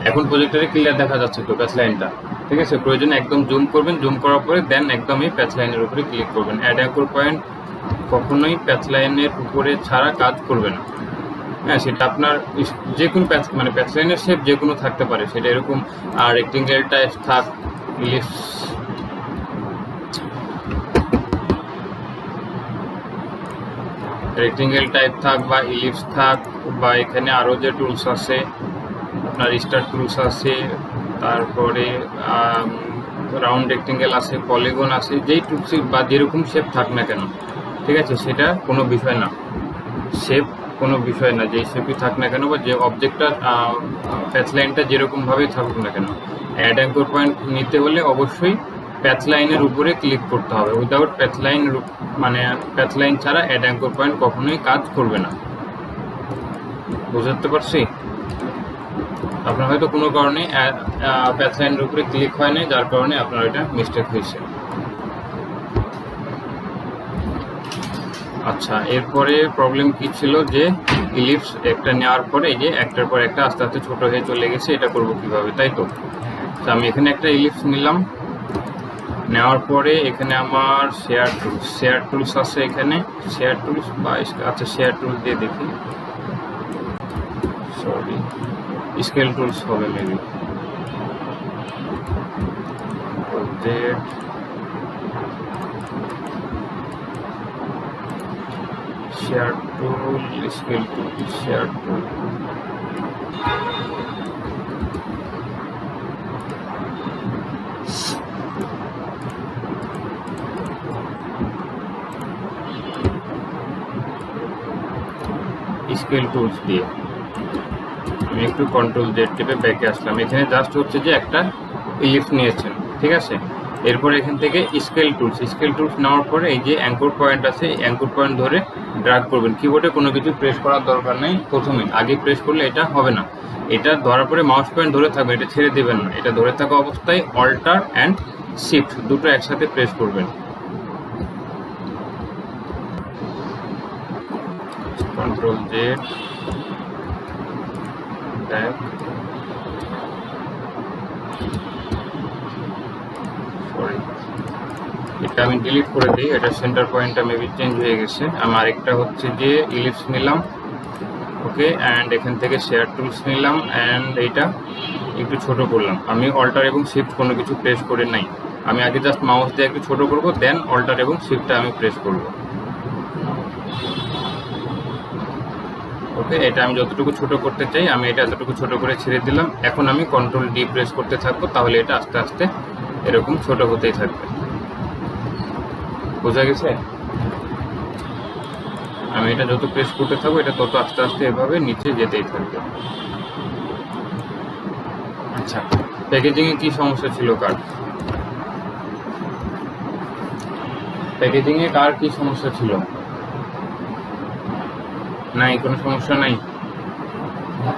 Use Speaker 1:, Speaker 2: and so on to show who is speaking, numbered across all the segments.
Speaker 1: এখন প্রজেক্টরে ক্লিয়ার দেখা যাচ্ছে তো প্যাচ লাইনটা, ঠিক আছে। প্রয়োজনে একদম জুম করবেন, জুম করার পরে দেন একদমই প্যাচ লাইনের উপরে ক্লিক করবেন। অ্যাড অ্যাঙ্কর পয়েন্ট কখনোই প্যাচ লাইনের উপরে ছাড়া কাজ করবে না। হ্যাঁ, সেটা আপনার যে কোনো প্যাচ মানে প্যাচ লাইনের শেপ যে কোনো থাকতে পারে, সেটা এরকম রেক্টেঙ্গেল টাইপ থাক, ইলিপস রেক্টেঙ্গেল টাইপ থাক বা ইলিপস থাক, বা এখানে আরও যে টুলস আছে আপনার স্টার টুলস আছে, তারপরে রাউন্ড রেক্টেঙ্গেল আছে, পলিগন আছে, যেই টুলস বা যেরকম শেপ থাক না কেন, ঠিক আছে, সেটা কোনো বিষয় না। শেপ কোনো বিষয় না, যেই শেপই থাক না কেন বা যে অবজেক্টটা প্যাচ লাইনটা যেরকমভাবেই থাকুক না কেন, অ্যাড অ্যাঙ্কর পয়েন্ট নিতে হলে অবশ্যই প্যাচ লাইনের উপরে ক্লিক করতে হবে। উইদাউট প্যাচ লাইন মানে প্যাচ লাইন ছাড়া অ্যাড অ্যাঙ্কর পয়েন্ট কখনোই কাজ করবে না। বুঝতে পারছি? আপনার হয়তো কোনো কারণে প্যাচ লাইনের উপরে ক্লিক হয় নাই, যার কারণে আপনার এটা মিস্টেক হয়েছে। আচ্ছা, এরপরে প্রবলেম কি ছিল যে ইলিপস একটা নেওয়ার পরে এই যে একটার পর একটা আস্তে আস্তে ছোট হয়ে চলে গেছে, এটা করব কিভাবে, তাই তো? আমি এখানে একটা ইলিপস নিলাম, নেওয়ার পরে এখানে আমার শেয়ার টুলস আছে, এখানে শেয়ার টুলস বা আচ্ছা শেয়ার টুলস দিয়ে দেখি, সরি স্কেল টুলস হবে মেবি, শেয়ার টুল, স্কেল টুল, শেয়ার টুল, স্কেল টুলস দিয়ে আমি একটু কন্ট্রোল জেড টিপে ব্যাকে আসলাম। এখানে জাস্ট হচ্ছে যে একটা ইলিপস নিয়েছেন, ঠিক আছে। এরপর এখান থেকে স্কেল টুলস নেওয়ার পরে এই যে অ্যাঙ্কর পয়েন্ট আছে, অ্যাঙ্কর পয়েন্ট ধরে ড্র্যাগ করবেন। কিবোর্ডে কোনো কিছু প্রেস করার দরকার নেই, প্রথমে আগে প্রেস করলে এটা হবে না। এটা ধরার পরে মাউস পয়েন্ট ধরে থাকবে, এটা ছেড়ে দেবেন না। এটা ধরে থাকা অবস্থায় অল্টার অ্যান্ড শিফট দুটো একসাথে প্রেস করবেন। কন্ট্রোল জেড ব্যাক, এটা আমি ডিলিট করে দিই, এটা সেন্টার পয়েন্টটা মেবি চেঞ্জ হয়ে গেছে। আমার একটা হচ্ছে যে ইলিপস নিলাম, ওকে, অ্যান্ড এখান থেকে শেয়ার টুলস নিলাম, অ্যান্ড এইটা একটু ছোট করলাম। আমি অল্টার এবং শিফট কোনো কিছু প্রেস করে নাই, আমি আগে জাস্ট মাউস দিয়ে একটু ছোট করব, দেন অল্টার এবং শিফটটা আমি প্রেস করব। ওকে, এটা আমি যতটুকু ছোট করতে চাই আমি এটা এতটুকু ছোট করে ছেড়ে দিলাম। এখন আমি কন্ট্রোল ডি প্রেস করতে থাকবো, তাহলে এটা আস্তে আস্তে এরকম ছোট হতেই থাকবে। বোঝা গেছে? আমি এটা যত প্রেস করতে থাকবো এটা তত আস্তে আস্তে এভাবে নিচে যেতেই থাকবে। আচ্ছা, প্যাকেজিংয়ে কি সমস্যা ছিল কার? প্যাকেজিংয়ে কার কি সমস্যা ছিল? নাই, কোনো সমস্যা নাই।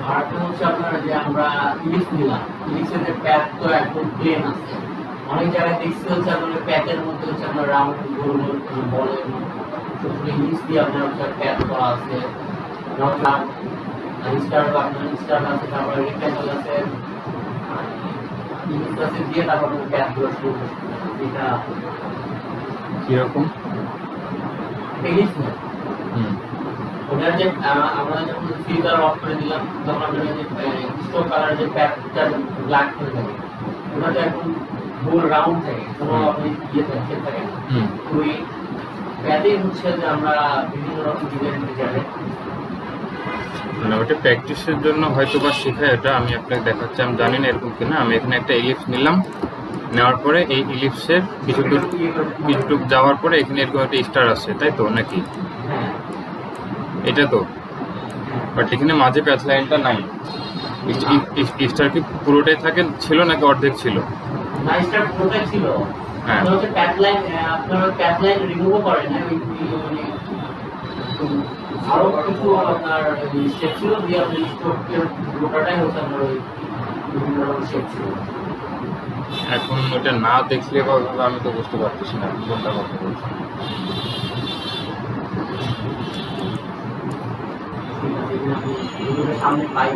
Speaker 2: আরেকটা হচ্ছে আপনার যে আমরা ইলিশ নিলাম, ইলিশের যে প্যাক তো একদম প্লেন আছে। অনেক জায়গায় দেখছি হচ্ছে আপনার প্যাকের মধ্যে হচ্ছে আপনার রাউন্ড গোল গোল বলে ইলিশ দিয়ে আপনার হচ্ছে প্যাক করা আছে। স্টার বা আপনার স্টার আছে, তারপরে রেক্ট্যাঙ্গেল আছে, ইলিশ আছে দিয়ে তারপর প্যাক গুলো শুরু করতে, এটা
Speaker 1: কিরকম?
Speaker 2: ইলিশ না ওটার যে আমরা যখন ফিল্টার অফ করে দিলাম তখন আমরা যে স্টোক কালার যে প্যাকটা ব্ল্যাক করে থাকে, ওটাতে একদম গোল রাউন্ড থাকে, কোনো আপনি ইয়ে থাকে ওই প্যাডে হচ্ছে যে আমরা বিভিন্ন রকম ডিজাইন জানি।
Speaker 1: মানে ওটা প্র্যাকটিসের জন্য হয়তো বা শেখায়, এটা আমি আপনাকে দেখাচ্ছি, আমি জানি না এরকম কিনা। আমি এখানে একটা ইলিপস নিলাম, নেওয়ার পরে এই ইলিপসের কিছুটুক যাওয়ার পরে এখানে এরকম একটা স্টার আছে, তাই তো নাকি? এটা তো, বাট এখানে মাঝে প্যাচ লাইনটা নাই। স্টার কি পুরোটাই ছিল নাকি অর্ধেক ছিল?
Speaker 2: না, স্টার পুরোটাই ছিল।
Speaker 1: হ্যাঁ,
Speaker 2: আপনার হচ্ছে প্যাচ লাইন, আপনার প্যাচ লাইন রিমুভও করেন না, ওই মানে আরো কিছু আপনার স্টেপ ছিল দিয়ে আপনি স্টোকের পুরোটাই হচ্ছে আপনার ওই বিভিন্ন রকম স্টেপ ছিল।
Speaker 1: এখন ওটা না দেখলে বা আমি তো বুঝতে পারতেছি না কোনটা কথা বলছি।
Speaker 2: সামনে পাই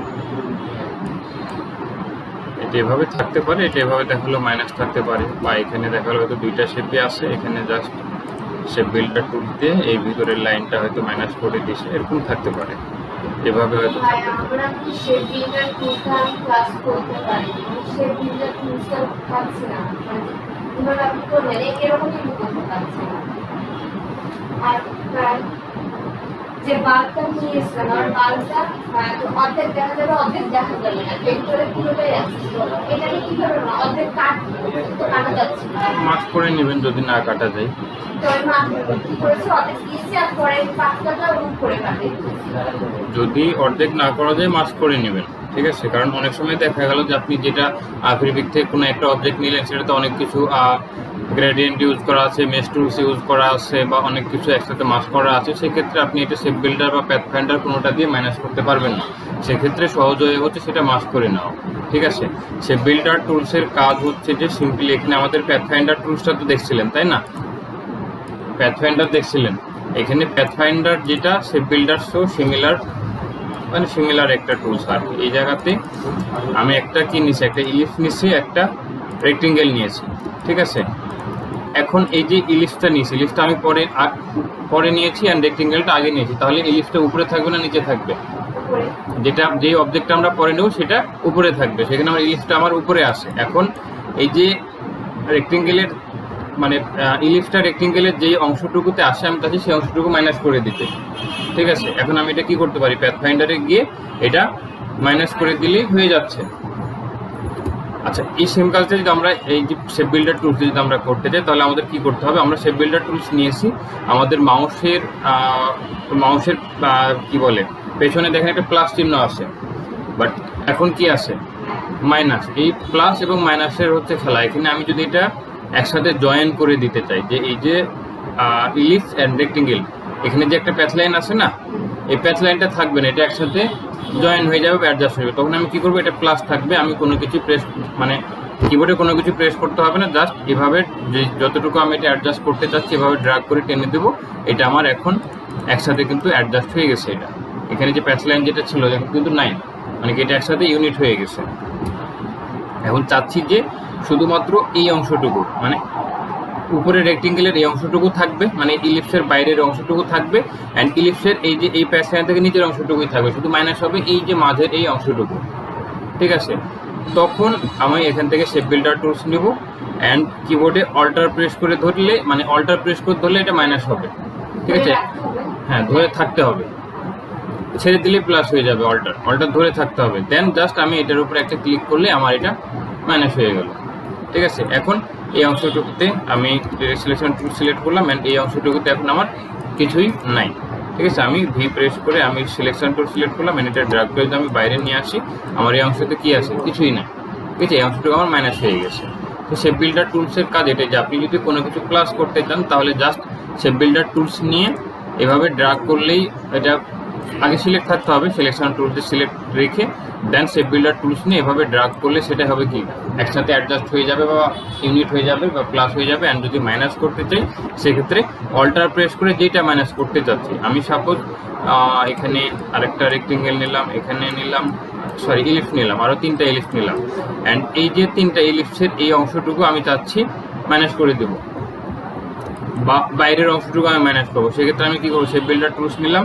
Speaker 1: এটা এভাবে থাকতে পারে, এটা এভাবে দেখালো মাইনাস থাকতে পারে, বা এখানে দেখালো হয়তো দুইটা শেপে আছে, এখানে জাস্ট শেপ বিল্ডার টুল দিয়ে এই ভিতরের লাইনটা হয়তো মাইনাস করে দিয়েছে, এরকম থাকতে পারে, এভাবে হয়তো
Speaker 3: ভাই আমরা কি শেপ বিল্ডার টুলটা আমি ক্লাস করতে পারি, শেপ বিল্ডার টুলটা পাচ্ছি না, মানে এবার আপনি করবেন এরকমই করতে পারছি না। আর যে বাল্বটা নিয়ে এসেছিলাম, আর বাল্বটা অর্ধেক দেখা যাবে অর্ধেক দেখা যাবে না, ভেক্টরে পুরোটাই আছে, এটাকে কি করবো না অর্ধেক কাটা যাচ্ছে না,
Speaker 1: মার্ক করে নেবেন যদি না কাটা যায়।
Speaker 3: তো আমি কি করেছি অর্ধেক দিয়েছি আর পরে পাঁচটা রুট করে কাটে।
Speaker 1: যদি অর্ধেক না করা যায় মাস্ক করে নেবেন, ঠিক আছে? কারণ অনেক সময় দেখা গেল যে আপনি যেটা ফেব্রিক থেকে কোনো একটা অবজেক্ট নিলেন, সেটাতে অনেক কিছু গ্রেডিয়েন্ট ইউজ করা আছে, মেশ টুলস ইউজ করা আছে, বা অনেক কিছু একসাথে মাস্ক করা আছে, সেক্ষেত্রে আপনি এটা শেপ বিল্ডার বা প্যাথফাইন্ডার কোনোটা দিয়ে ম্যানেজ করতে পারবেন না। সেক্ষেত্রে সহজ হয়ে হচ্ছে সেটা মাস্ক করে নেওয়া, ঠিক আছে? শেপ বিল্ডার টুলসের কাজ হচ্ছে যে সিম্পলি, এখানে আমাদের প্যাথফাইন্ডার টুলসটা তো দেখছিলেন তাই না? প্যাথফাইন্ডার দেখছিলেন, এখানে প্যাথফাইন্ডার যেটা শেপ বিল্ডার সো সিমিলার, মানে সিমিলার একটা টুলস আর কি। এই জায়গাতে আমি একটা কি নিয়েছি, একটা ইলিপস নিয়েছি, একটা রেক্টেঙ্গেল নিয়েছি, ঠিক আছে? এখন এই যে ইলিপসটা নিয়েছি, ইলিপসটা আমি পরে নিয়েছি অ্যান্ড রেক্টেঙ্গেলটা আগে নিয়েছি, তাহলে ইলিপসটা উপরে থাকবে না নিচে থাকবে? যেটা যেই অবজেক্টটা আমরা পরে নেব সেটা উপরে থাকবে, সেখানে আমার ইলিপসটা আমার উপরে আসে। এখন এই যে রেক্টেঙ্গেলের মানে ইলিপসটা রেক্টেঙ্গেলের যেই অংশটুকুতে আসে আমি চাচ্ছি সেই অংশটুকু মাইনাস করে দিতে, ঠিক আছে? এখন আমি এটা কি করতে পারি, প্যাথফাইন্ডারে গিয়ে এটা মাইনাস করে দিলেই হয়ে যাচ্ছে। আচ্ছা, এই সেম কাজটা যদি আমরা এই যে শেপ বিল্ডার টুলস যদি আমরা করতে চাই, তাহলে আমাদের কি করতে হবে, আমরা শেপ বিল্ডার টুলস নিয়েছি, আমাদের মাউসের কি বলে পেছনে দেখেন একটা প্লাস চিহ্ন আছে, বাট এখন কি আছে মাইনাস। এই প্লাস এবং মাইনাসের হচ্ছে খেলা। এখানে আমি যদি এটা একসাথে জয়েন করে দিতে চাই, যে এই যে ইলিপস অ্যান্ড রেক্টেঙ্গেল, এখানে যে একটা প্যাথ লাইন আছে না, এই প্যাথ লাইনটা থাকবে না, এটা একসাথে জয়েন হয়ে যাবে, অ্যাডজাস্ট হয়ে যাবে। তখন আমি কি করবো, এটা প্লাস থাকবে, আমি কোনো কিছু প্রেস মানে কিবোর্ডে কোনো কিছু প্রেস করতে হবে না, জাস্ট এভাবে যে যতটুকু আমি এটা অ্যাডজাস্ট করতে চাচ্ছি এভাবে ড্র্যাগ করে টেনে দেবো, এটা আমার এখন একসাথে কিন্তু অ্যাডজাস্ট হয়ে গেছে। এটা এখানে যে প্যাথ লাইন যেটা ছিল এখন কিন্তু নাই, মানে কি এটা একসাথে ইউনিট হয়ে গেছে। এখন চাচ্ছি যে শুধুমাত্র এই অংশটুকু, মানে উপরে রেক্টেঙ্গেলের এই অংশটুকু থাকবে, মানে ইলিপসের বাইরের অংশটুকু থাকবে, অ্যান্ড ইলিপসের এই যে এই প্যাচ লাইন থেকে নিচের অংশটুকুই থাকবে, শুধু মাইনাস হবে এই যে মাঝের এই অংশটুকু, ঠিক আছে? তখন আমি এখান থেকে শেপ বিল্ডার টুলস নিব, অ্যান্ড কিবোর্ডে অল্টার প্রেস করে ধরলে, মানে অল্টার প্রেস করে ধরলে এটা মাইনাস হবে, ঠিক আছে? হ্যাঁ, ধরে থাকতে হবে, ছেড়ে দিলে প্লাস হয়ে যাবে। অল্টার ধরে থাকতে হবে, দেন জাস্ট আমি এটার উপরে একটা ক্লিক করলে আমার এটা মাইনাস হয়ে গেল, ঠিক আছে? এখন এই অংশটুকুতে আমি সিলেকশন টুল সিলেক্ট করলাম, অ্যান্ড এই অংশটুকুতে এখন আমার কিছুই নাই, ঠিক আছে? আমি ভি প্রেস করে আমি সিলেকশন টুল সিলেক্ট করলাম, অ্যান্ড এটা ড্র্যাগ করে যদি আমি বাইরে নিয়ে আসি, আমার এই অংশতে কি আছে, কিছুই নাই, ঠিক আছে? এই অংশটুকু আমার মাইনাস হয়ে গেছে। তো শেপ বিল্ডার টুলসের কাজ এটাই যে আপনি যদি কোনো কিছু ক্লাস করতে চান, তাহলে জাস্ট শেপ বিল্ডার টুলস নিয়ে এভাবে ড্র্যাগ করলেই, এটা আগে সিলেক্ট থাকতে হবে, সিলেকশন টুলসে সিলেক্ট রেখে দেন শেপ বিল্ডার টুলস নিয়ে এভাবে ড্র্যাগ করলে সেটা হবে কি একসাথে অ্যাডজাস্ট হয়ে যাবে, বা ইউনিট হয়ে যাবে, বা প্লাস হয়ে যাবে। অ্যান্ড যদি মাইনাস করতে চাই সেক্ষেত্রে অল্টার প্রেস করে যেটা মাইনাস করতে চাচ্ছি, আমি সাপোজ এখানে আরেকটা রেক্টেঙ্গেল নিলাম, এখানে নিলাম ইলিপস নিলাম, আরও 3টা ইলিপস নিলাম, অ্যান্ড এই যে 3টা ইলিপসের এই অংশটুকু আমি চাচ্ছি মাইনাস করে দেবো, বা বাইরের অংশটুকু আমি ম্যানেজ করবো। সেক্ষেত্রে আমি কী করবো, শেপ বিল্ডার টুলস নিলাম,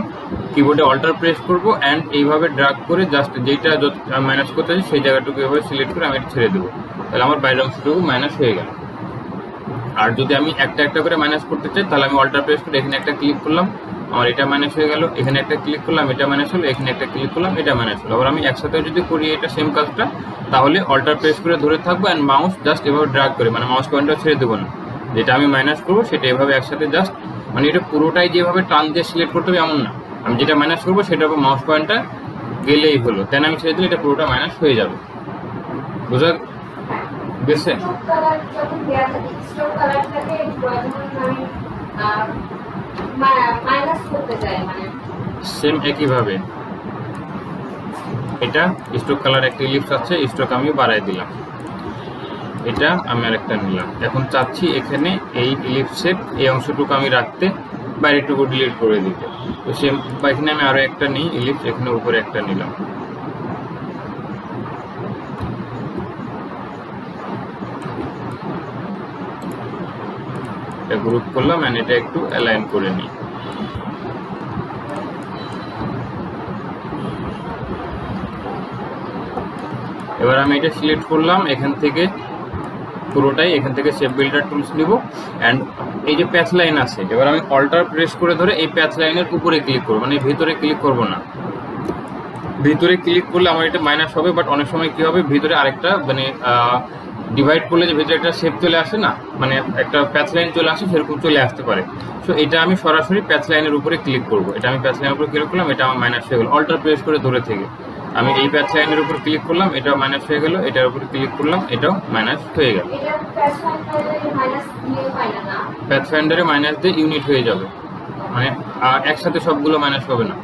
Speaker 1: কিবোর্ডে অল্টার প্রেস করবো, অ্যান্ড এইভাবে ড্র্যাগ করে জাস্ট যেইটা ম্যানেজ করতে চাই সেই জায়গাটুকু এভাবে সিলেক্ট করে আমি এটা ছেড়ে দেবো, তাহলে আমার বাইরের অংশটুকু মাইনাস হয়ে গেল। আর যদি আমি একটা একটা করে মাইনাস করতে চাই, তাহলে আমি অল্টার প্রেস করে এখানে একটা ক্লিক করলাম, আমার এটা মাইনাস হয়ে গেল, এখানে একটা ক্লিক করলাম, এটা মাইনাস হলো, এখানে একটা ক্লিক করলাম, এটা মাইনাস হলো। আবার আমি একসাথে যদি করি এটা সেম কাজটা, তাহলে অল্টার প্রেস করে ধরে থাকবো, অ্যান্ড মাউস জাস্ট এভাবে ড্র্যাগ করে, মানে মাউস পয়েন্টটা ছেড়ে দেবো না, যেটা আমি মাইনাস করবো সেটা এভাবে একসাথে জাস্ট, মানে এটা পুরোটাই যেভাবে টান দিয়ে সিলেক্ট করতে হবে এমন না, আমি যেটা মাইনাস করবো সেটা মাউস পয়েন্টটা গেলেই হলো, দেন আমি ছেড়ে দিলে এটা পুরোটা মাইনাস হয়ে যাবে। বোঝা গেছে? সেম একইভাবে এটা স্ট্রোক কালার একটা ইলিপস আছে, স্ট্রোক আমি বাড়াই দিলাম, এটা আমি আরেকটা নিলাম। এখন চাচ্ছি এখানে এই ইলিপসের এই অংশটুকু আমি রাখতে, বাইরেটুকু ডিলিট করে দিতে, তো সেম এখানে আমি আরও একটা নিই ইলিপস, এখানে উপরে একটা নিলাম, গ্রুপ করলাম অ্যান্ড এটা একটু অ্যালাইন করে নিই। এবার আমি এটা সিলেক্ট করলাম, এখান থেকে পুরোটাই এখান থেকে শেপ বিল্ডার টুলস নিব অ্যান্ড এই যে প্যাচ লাইন আছে, এবার আমি অল্টার প্রেস করে ধরে এই প্যাচ লাইনের উপরে ক্লিক করবো, মানে ভিতরে ক্লিক করব না। ভিতরে ক্লিক করলে আমার এটা মাইনাস হবে, বাট অনেক সময় কি হবে ভিতরে আরেকটা মানে ডিভাইড করলে যে ভিতরে একটা শেপ চলে আসে না, মানে একটা প্যাচ লাইন চলে আসে, সেরকম চলে আসতে পারে। সো এটা আমি সরাসরি প্যাচ লাইনের উপরে ক্লিক করব। এটা আমি প্যাচ লাইনের উপরে ক্লিক করলাম, এটা আমার মাইনাস হয়ে গেল। অল্টার প্রেস করে ধরে থেকে আমি এই প্যাচ লাইনের উপর ক্লিক করলাম, এটাও মাইনাস হয়ে গেল। এটার উপর ক্লিক করলাম, এটাও মাইনাস হয়ে গেল।
Speaker 3: এটা প্যাচ ফাইন্ডারে মাইনাস দিয়ে হয় না?
Speaker 1: প্যাচ ফাইন্ডারে মাইনাস দিয়ে ইউনিট হয়ে যাবে, মানে একসাথে সবগুলো মাইনাস হবে না।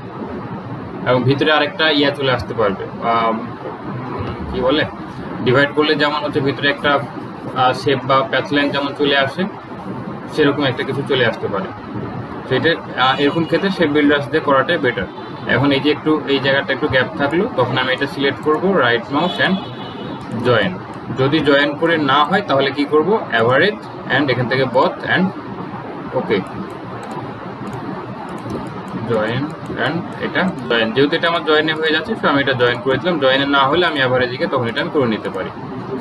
Speaker 1: এবং ভিতরে আরেকটা ইয়া চলে আসতে পারবে, কি বলে, ডিভাইড করলে যেমন হচ্ছে ভিতরে একটা শেপ বা প্যাচ লাইন যেমন চলে আসে, সেরকম একটা কিছু চলে আসতে পারে। তো এটা এরকম ক্ষেত্রে শেপ বিল্ডার্স দিয়ে করাটাই বেটার। এখন এই যে একটু এই জায়গাটা একটু গ্যাপ থাকলো, তখন আমি এটা সিলেক্ট করব, রাইট মাউস অ্যান্ড জয়েন। যদি জয়েন করে না হয় তাহলে কি করব, অ্যাভারেজ অ্যান্ড এখান থেকে both and okay, join and এটা জয়েন। যেহেতু এটা আমার জয়েনে হয়ে যাচ্ছে, সো আমি এটা জয়েন করে দিলাম। জয়েনে না হলে আমি অ্যাভারেজে গিয়ে তখন এটা আমি করে নিতে পারি।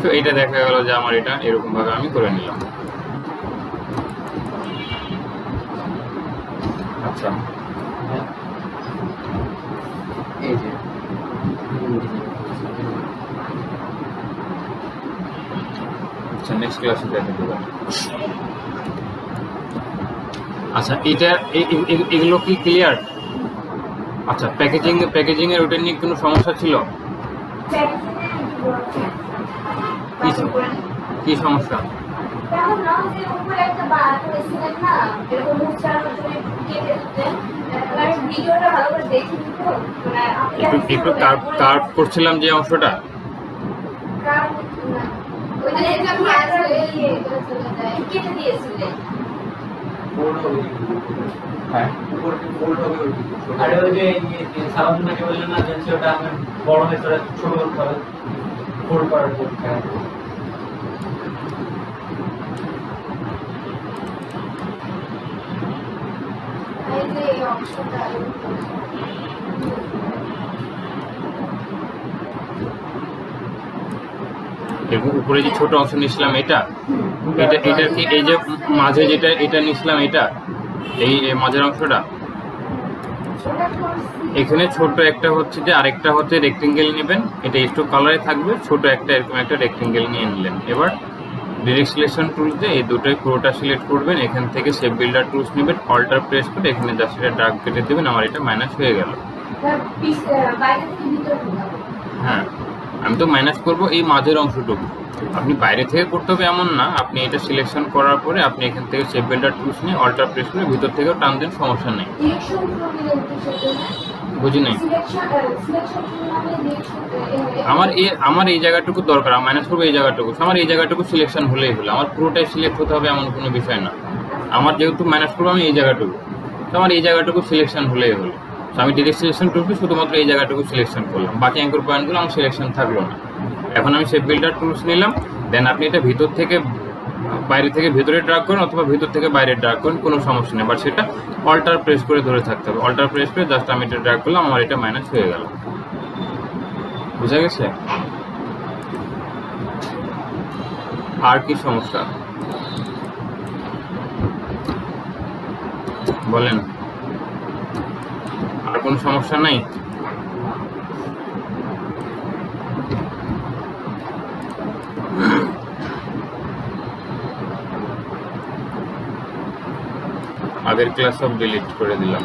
Speaker 1: সো এটা দেখা গেল যে আমার এটা এরকমভাবে আমি করে নিলাম। আচ্ছা,
Speaker 2: এই যে
Speaker 1: আচ্ছা নেক্সট ক্লাসে দেখা দেবো। আচ্ছা এটা এগুলো কি ক্লিয়ার? আচ্ছা প্যাকেজিং এর ওটা নিয়ে কোনো সমস্যা ছিল? কি সমস্যা?
Speaker 3: তেমন না, যে উপরে একটা বার করেছিলেন না, এরকম মুখ চালানোর জন্য কেটে দিতেন। আমি ভিডিওটা ভালো করে দেখিনি তো, মানে আপনি
Speaker 1: একটু কার্ভ করছিলাম যে অংশটা,
Speaker 3: ওইখানে একটা মাছ ইয়ে করে চলে যায়, কেটে দিয়েছিলেন।
Speaker 1: হ্যাঁ
Speaker 2: আর ওই যে সাউন্ড নাকি বললেন না, যে ওটা আপনার বড় হয়ে তোরা ছোট করতে হবে, ফোল্ড করার জন্য।
Speaker 3: এই যে এই অংশটা
Speaker 1: এরকম উপরে যে ছোট অংশ নিয়েছিলাম এটা এটার কি এই যে মাঝে যেটা এটা নিয়েছিলাম, এটা এই মাঝের অংশটা, এখানে ছোট একটা হচ্ছে যে আরেকটা হচ্ছে রেক্টেঙ্গেল নেবেন, এটা একটু কালারে থাকবে, ছোট একটা এরকম একটা রেক্টেঙ্গেল নিয়ে নিলেন। এবার ডিরেক্ট সিলেকশন টুলস দিয়ে এই দুটোই পুরোটা সিলেক্ট করবেন, এখান থেকে শেপ বিল্ডার টুলস নেবেন, অল্টার প্রেস করে এখানে জাস্ট এটা ডার্ক কেটে দেবেন। আমার এটা মাইনাস হয়ে গেল।
Speaker 3: বাইরে থেকে ভিতরে ঢোকাবো।
Speaker 1: হ্যাঁ, আমি তো মাইনাস করব এই মাঝের অংশটুকু। আপনি বাইরে থেকে করতে হবে এমন না, আপনি এটা সিলেকশন করার পরে আপনি এখান থেকে শেপ বিল্ডার টুলস নিয়ে অল্টার প্রেস করে ভিতর থেকেও টান দেন, সমস্যা নেই।
Speaker 3: ডিরেকশন টুল দিলেন কিসের জন্য?
Speaker 1: বুঝি নাই।
Speaker 3: সিলেকশন টুল মানে
Speaker 1: আমার এই জায়গাটুকু দরকার, আমি মাইনাস করবো এই জায়গাটুকু, আমার এই জায়গাটুকু সিলেকশন হলেই হলো, আমার পুরোটাই সিলেক্ট হতে হবে এমন কোনো বিষয় না। আমার যেহেতু মাইনাস করবো আমি এই জায়গাটুকু, তো আমার এই জায়গাটুকু সিলেকশন হলেই হলো। তো আমি ডিরেক্ট সিলেকশন টুলসে শুধুমাত্র এই জায়গাটুকু সিলেকশন করলাম, বাকি অ্যাঙ্কর পয়েন্টগুলো আমার সিলেকশন থাকলো না। এখন আমি শেপ বিল্ডার টুলস নিলাম, দেন আপনি এটা ভিতর থেকে বাইরে থেকে ভিতরে ড্রাগ করেন অথবা ভিতর থেকে বাইরে ড্রাগ করেন, কোনো সমস্যা নেই, বাট সেটা অল্টার প্রেস করে ধরে থাকতে হবে। অল্টার প্রেস করে জাস্ট আমি এটা ড্রাগ করলাম, আমার এটা মাইনাস হয়ে গেল। বুঝা গেছে? আর কি সমস্যা বলেন? আর কোনো সমস্যা নাই? আগের ক্লাস সব ডিলিট করে দিলাম।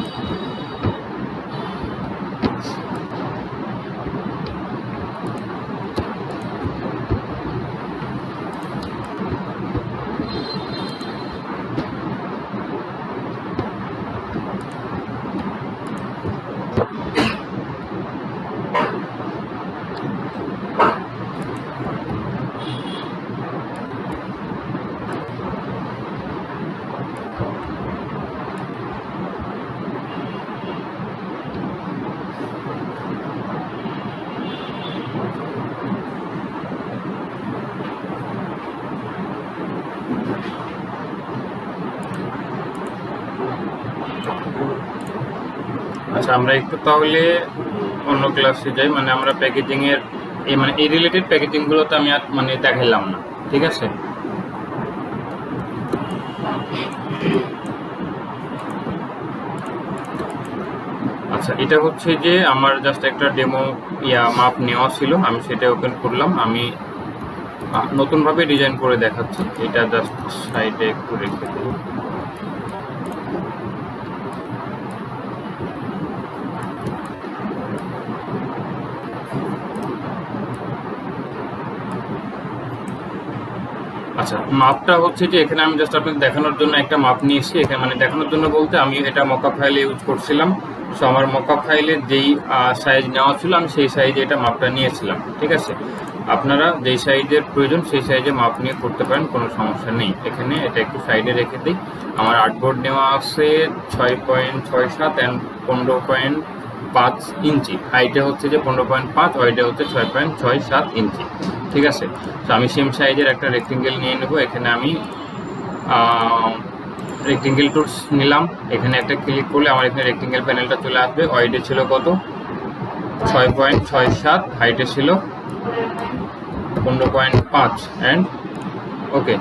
Speaker 1: আমরা একটু তাহলে অন্য ক্লাসে যাই, মানে আমরা প্যাকেজিং এর এই রিলেটেড প্যাকেজিং গুলো তো আমি আর দেখাইলাম না, ঠিক আছে। আচ্ছা, এটা হচ্ছে যে আমার জাস্ট একটা ডেমো মাপ নেওয়া ছিল, আমি সেটা ওপেন করলাম। আমি নতুনভাবে ডিজাইন করে দেখাচ্ছি, এটা জাস্ট সাইডে একটু রেখে দেব। আচ্ছা, মাপটা হচ্ছে যে এখানে আমি জাস্ট আপনাদের দেখানোর জন্য একটা মাপ নিয়েছি। এখানে দেখানোর জন্য বলতে আমি এটা মকআপ ফাইলে ইউজ করছিলাম। সো আমার মকআপ ফাইলে যেই সাইজ নেওয়া ছিল আমি সেই সাইজে এটা মাপটা নিয়েছিলাম, ঠিক আছে। আপনারা যেই সাইজের প্রয়োজন সেই সাইজে মাপ নিয়ে করতে পারেন, কোনো সমস্যা নেই। এখানে এটা একটু সাইডে রেখে দিই। আমার আর্টবোর্ড নেওয়া আছে 6.67 অ্যান্ড 15.5 ইঞ্চি। হাইটে হচ্ছে যে 15.5, ওয়েটে হচ্ছে 6.67 ইঞ্চি, ঠিক আছে। তো আমি সেম সাইজের একটা রেক্টেঙ্গেল নিয়ে নেব। এখানে আমি রেক্টেঙ্গেল টুলস নিলাম। এখানে একটা ক্লিক করলে আমার এখানে রেক্টেঙ্গেল প্যানেলটা চলে আসবে। ওয়েটে ছিল কত? 6.67, হাইটে ছিল 15.5 অ্যান্ড ওকে।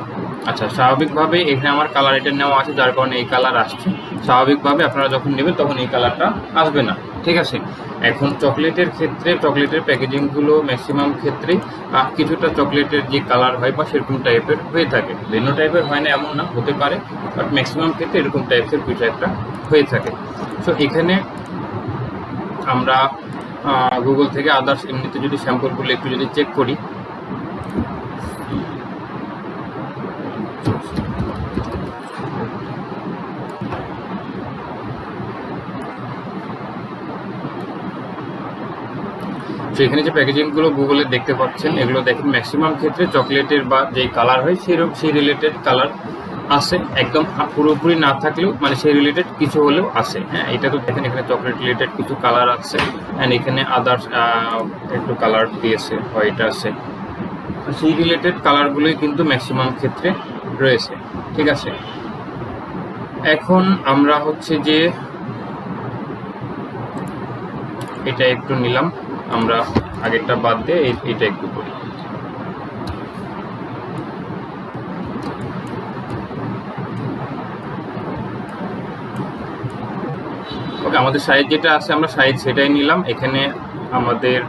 Speaker 1: আচ্ছা, স্বাভাবিকভাবে এখানে আমার কালার এটা নেওয়া আছে, যার কারণে এই কালার আসছে। স্বাভাবিকভাবে আপনারা যখন নেবেন তখন এই কালারটা আসবে না, ঠিক আছে। এখন চকলেটের ক্ষেত্রে চকলেটের প্যাকেজিংগুলো ম্যাক্সিমাম ক্ষেত্রে কিছুটা চকলেটের যে কালার হয় বা সেরকম টাইপের হয়ে থাকে। ভিন্ন টাইপের হয় না এমন না, হতে পারে, বাট ম্যাক্সিমাম ক্ষেত্রে এরকম টাইপের কিছু একটা হয়ে থাকে। সো এখানে আমরা গুগল থেকে আদার্স এমনিতে যদি স্যাম্পলগুলো একটু যদি চেক করি, তো এখানে যে প্যাকেজিংগুলো গুগলে দেখতে পাচ্ছেন, এগুলো দেখেন ম্যাক্সিমাম ক্ষেত্রে চকলেটের বা যেই কালার হয় সেই রিলেটেড কালার আছে। একদম পুরোপুরি না থাকলেও সেই রিলেটেড কিছু হলেও আছে। হ্যাঁ, এটা তো দেখেন এখানে চকলেট রিলেটেড কিছু কালার আছে, অ্যান্ড এখানে আদার্স একটু কালার দিয়েছে, হোয়াইট আছে। সেই রিলেটেড কালারগুলোই কিন্তু ম্যাক্সিমাম ক্ষেত্রে রয়েছে, ঠিক আছে। এখন আমরা হচ্ছে যে এটা একটু নিলাম, আমরা আগেরটা বাদ দিয়ে এটা একটু করি। ওকে, আমাদের সাইজ যেটা আছে আমরা সাইজ সেটাই নিলাম। এখানে আমাদের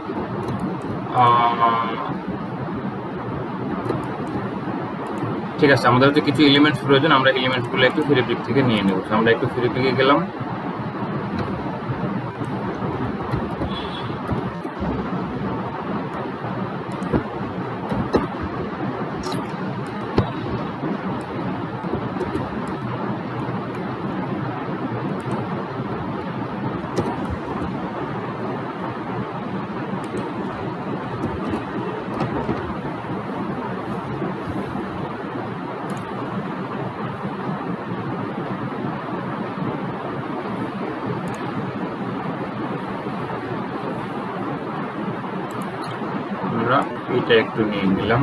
Speaker 1: ঠিক আছে, আমাদের হচ্ছে কিছু এলিমেন্টস প্রয়োজন, আমরা এলিমেন্টসগুলো একটু ফেব্রিক থেকে নিয়ে নেব। আমরা একটু ফেব্রিকে গেলাম। আমরা এটা একটু নিয়ে নিলাম।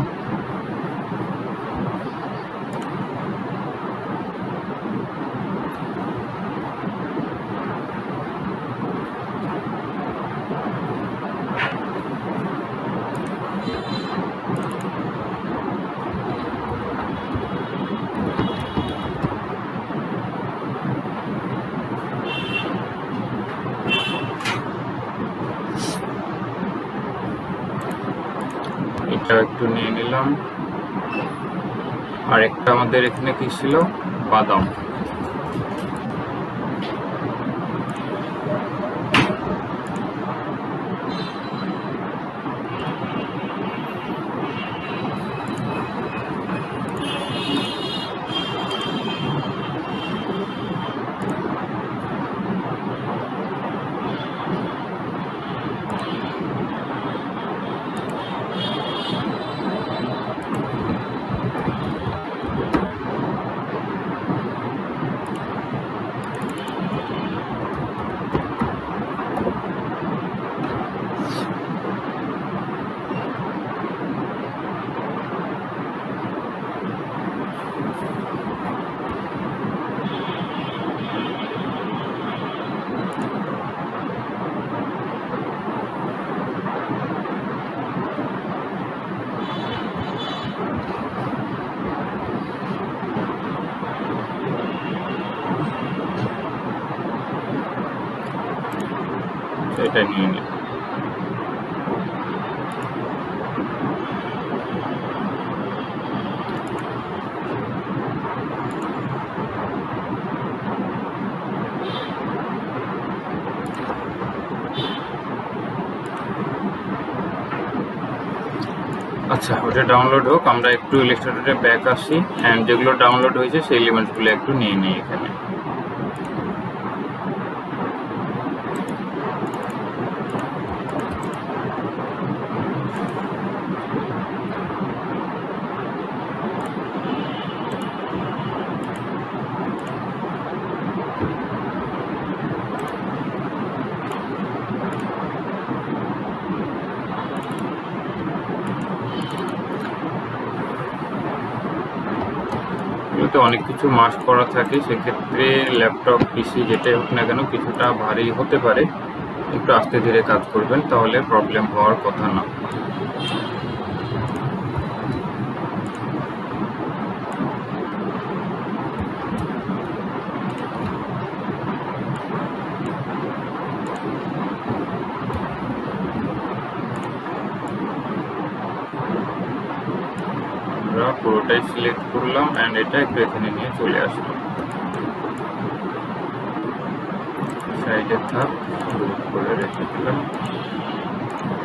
Speaker 1: এটা একটু নিয়ে নিলাম। আর একটা আমাদের এখানে কি ছিল? বাদাম। এটা নিয়ে নিই। আচ্ছা, ওটা ডাউনলোড হোক, আমরা একটু ইলাস্ট্রেটরে ব্যাক আসি অ্যান্ড যেগুলো ডাউনলোড হয়েছে সেই এলিমেন্টসগুলো একটু নিয়ে নিই এখানে। এগুলোতে অনেক কিছু মাস্ক করা থাকে, সেক্ষেত্রে ল্যাপটপ পিসি যেটাই হোক না কেন কিছুটা ভারী হতে পারে। একটু আস্তে ধীরে কাজ করবেন, তাহলে প্রবলেম হওয়ার কথা না। আমরা পুরোটাই সিলেক্ট করলাম অ্যান্ড এটা একটু এখানে নিয়ে চলে আসলাম। সাইডে থাক, করে রেখে দিলাম,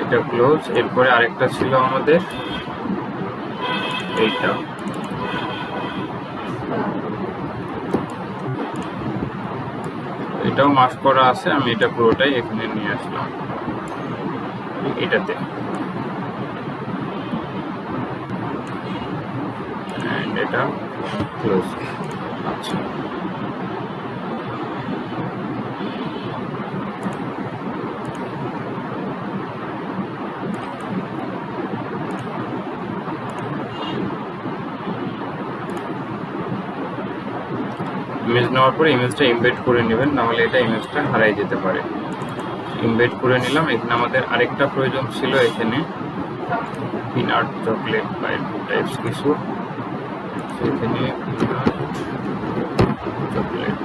Speaker 1: এটা ক্লোজ। এরপরে আরেকটা ছিল আমাদের এইটা, এটাও মাস্ক করা আছে, আমি এটা পুরোটাই এখানে নিয়ে আসলাম এটাতে। এটা ক্লোজ। আচ্ছা, ইমেজ নেওয়ার পরে ইমেজটা ইমবেড করে নেবেন, নাহলে এটা ইমেজটা হারাই যেতে পারে। ইমবেড করে নিলাম। এখানে আমাদের আরেকটা প্রয়োজন ছিল, এখানে পিনাট চকলেট বা এরকম টাইপস কিছু, সেখানে চকলেট।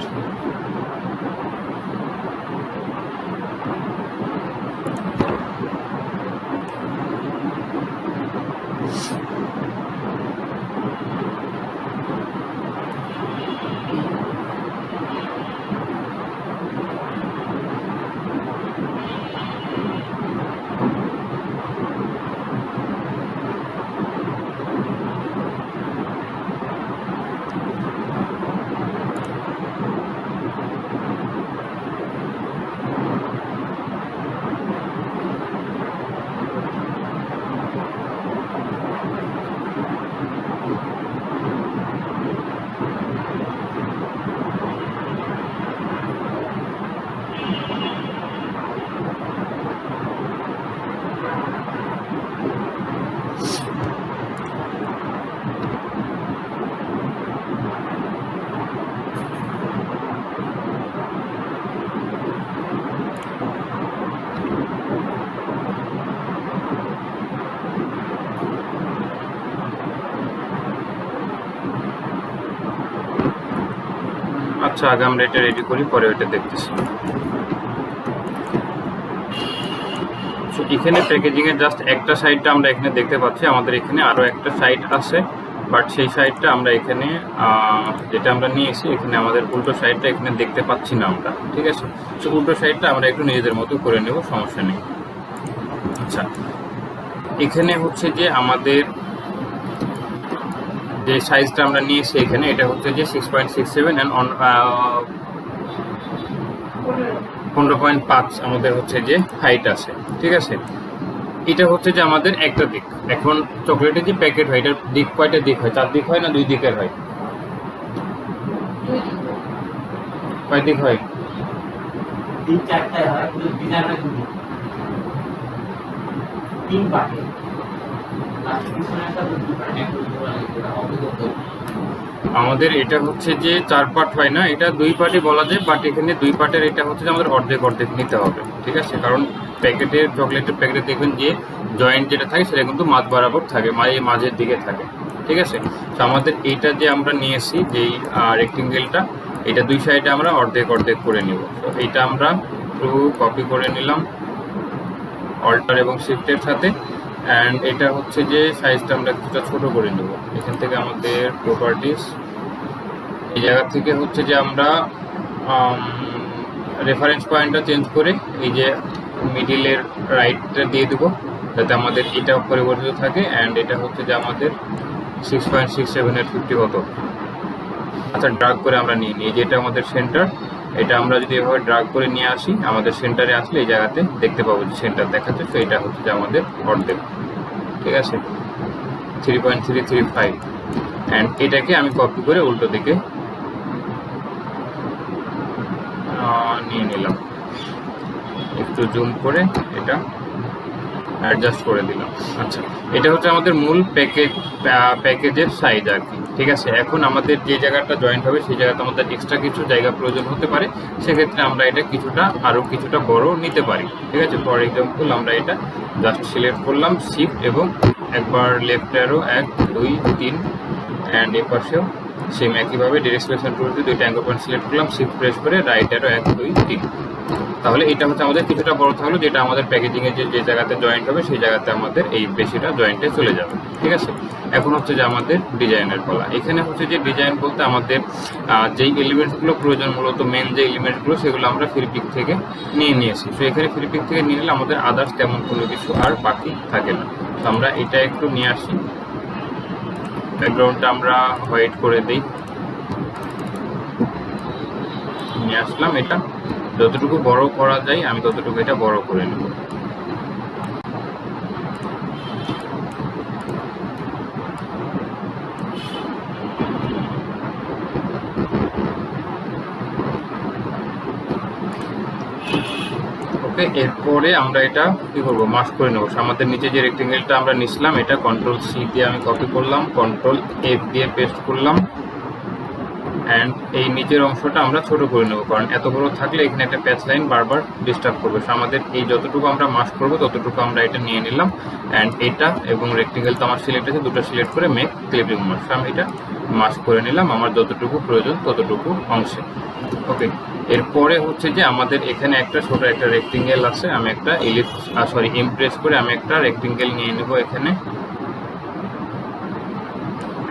Speaker 1: আচ্ছা, আগে আমরা এটা রেডি করি, পরে ওইটা দেখতেছি। এখানে প্যাকেজিং এর জাস্ট একটা সাইডটা আমরা এখানে দেখতে পাচ্ছি, আমাদের এখানে আরো একটা সাইড আছে, বাট সেই সাইডটা আমরা এখানে যেটা আমরা নিয়েছি এখানে আমাদের উল্টো সাইডটা এখানে দেখতে পাচ্ছি না আমরা, ঠিক আছে। সো উল্টো সাইডটা আমরা একটু নিজেদের মতো করে নেব, সমস্যা নেই। আচ্ছা, এখানে হচ্ছে যে আমাদের যে সাইজটা আমরা নিয়েছি এখানে, এটা হচ্ছে যে 6.67 অ্যান্ড 15.5 আমাদের হচ্ছে যে হাইট আছে, ঠিক আছে। এটা হচ্ছে যে আমাদের একটা দিক। এখন চকলেটের যে প্যাকেট হয় এটার দিক কয়টা দিক হয়? 4 দিক হয় না 2 দিকের হয়? কয় দিক হয়?
Speaker 2: 3-4টায় হয়, কিন্তু ডিজাইনটা 2 দিক, 3 পার্টে।
Speaker 1: আমাদের এটা হচ্ছে যে 4 পার্ট হয় না, এটা 2 পার্টে বলা যায়, বাট এখানে 2 পার্টের এটা হচ্ছে যে আমাদের অর্ধেক অর্ধেক নিতে হবে, ঠিক আছে। কারণ প্যাকেটের চকলেটের প্যাকেটে দেখবেন যে জয়েন্ট যেটা থাকে সেটা কিন্তু মাঝ বরাবর থাকে, মাঝের দিকে থাকে, ঠিক আছে। তো আমাদের এইটা যে আমরা নিয়েছি যেই রেক্টেঙ্গেলটা, এটা 2 সাইডে আমরা অর্ধেক অর্ধেক করে নিব। তো এইটা আমরা পুরো কপি করে নিলাম। অল্টার এবং শিফটের সাথে। অ্যান্ড এটা হচ্ছে যে সাইজটা আমরা কিছুটা ছোট করে নেব। এখান থেকে আমাদের প্রপার্টিস, এই জায়গা থেকে হচ্ছে যে আমরা রেফারেন্স পয়েন্টটা চেঞ্জ করে এই যে মিডিলের রাইটটা দিয়ে দেবো, যাতে আমাদের এটা পরিবর্তিত থাকে। অ্যান্ড এটা হচ্ছে যে আমাদের 6.67 50 কত। আচ্ছা, ড্রাগ করে আমরা নিয়ে নিই, যেটা আমাদের সেন্টার। এটা আমরা যদি এভাবে ড্রাগ করে নিয়ে আসি, আমাদের সেন্টারে আসলে এই জায়গাতে দেখতে পাবো যে সেন্টার দেখাচ্ছে। তো এটা হচ্ছে যে আমাদের অর্ধেক, ঠিক আছে, 3.335। অ্যান্ড এটাকে আমি কপি করে উল্টো দিকে নিয়ে নিলাম, একটু জুম করে এটা অ্যাডজাস্ট করে দিলাম। আচ্ছা, এটা হচ্ছে আমাদের মূল প্যাকেজের সাইজ আর কি, ঠিক আছে। এখন আমাদের যে জায়গাটা জয়েন্ট হবে সেই জায়গাতে আমাদের এক্সট্রা কিছু জায়গা প্রয়োজন হতে পারে, সেক্ষেত্রে আমরা এটা আরও কিছুটা বড় নিতে পারি, ঠিক আছে। ফর এক্সাম্পল আমরা এটা জাস্ট সিলেক্ট করলাম, শিফট এবং একবার লেফট অ্যারো 1 2 3, অ্যান্ড এ পাশেও সেম একইভাবে ডিরেক্ট সিলেকশন টুলতে দুইটা অ্যাঙ্গেল পয়েন্ট সিলেক্ট করলাম, শিফট প্রেস করে রাইট অ্যারো 1 2 3। তাহলে এটা হচ্ছে আমাদের কিছুটা বড় থাকলো, যেটা আমাদের প্যাকেজিংয়ে যে জায়গাতে জয়েন্ট হবে সেই জায়গাতে আমাদের এই বেশিটা জয়েন্টে চলে যাবে, ঠিক আছে। এখন হচ্ছে যে আমাদের ডিজাইনের পালা। এখানে হচ্ছে যে ডিজাইন বলতে আমাদের যেই এলিমেন্টসগুলো প্রয়োজন, মূলত মেন যে এলিমেন্টসগুলো সেগুলো আমরা ফ্রিপিক থেকে নিয়েছি। তো এখানে ফ্রিপিক থেকে নিয়ে নিলে আমাদের আদার্স তেমন কোনো কিছু আর বাকি থাকে না। তো আমরা এটা একটু নিয়ে আসি, ব্যাকগ্রাউন্ডটা আমরা হোয়াইট করে দিই, নিয়ে আসলাম। এটা যতটুকু বড় করা যায় আমি ততটুকু এটা বড় করে নেব। ওকে, এরপরে আমরা এটা কি করবো, মাস্ক করে নেবো। আমাদের নিচে যে রেক্টেঙ্গেলটা আমরা নিছিলাম, এটা কন্ট্রোল সি দিয়ে আমি কপি করলাম, কন্ট্রোল এফ দিয়ে পেস্ট করলাম। অ্যান্ড এই নিচের অংশটা আমরা ছোট করে নেব, কারণ এত বড় থাকলে এখানে একটা প্যাচ লাইন বারবার ডিস্টার্ব করবে। সো আমাদের এই যতটুকু আমরা মাস্ক করবো ততটুকু আমরা এটা নিয়ে নিলাম। অ্যান্ড এটা এবং রেক্টেঙ্গেল তো আমার সিলেক্ট আছে, দুটো সিলেক্ট করে মেক ক্লিপিং মাস্ক, আমি এটা মাস্ক করে নিলাম আমার যতটুকু প্রয়োজন ততটুকু অংশে। ওকে, এরপরে হচ্ছে যে আমাদের এখানে একটা ছোট একটা রেক্টেঙ্গেল আছে, আমি একটা ইমপ্রেস করে আমি একটা রেক্টেঙ্গেল নিয়ে নেব এখানে।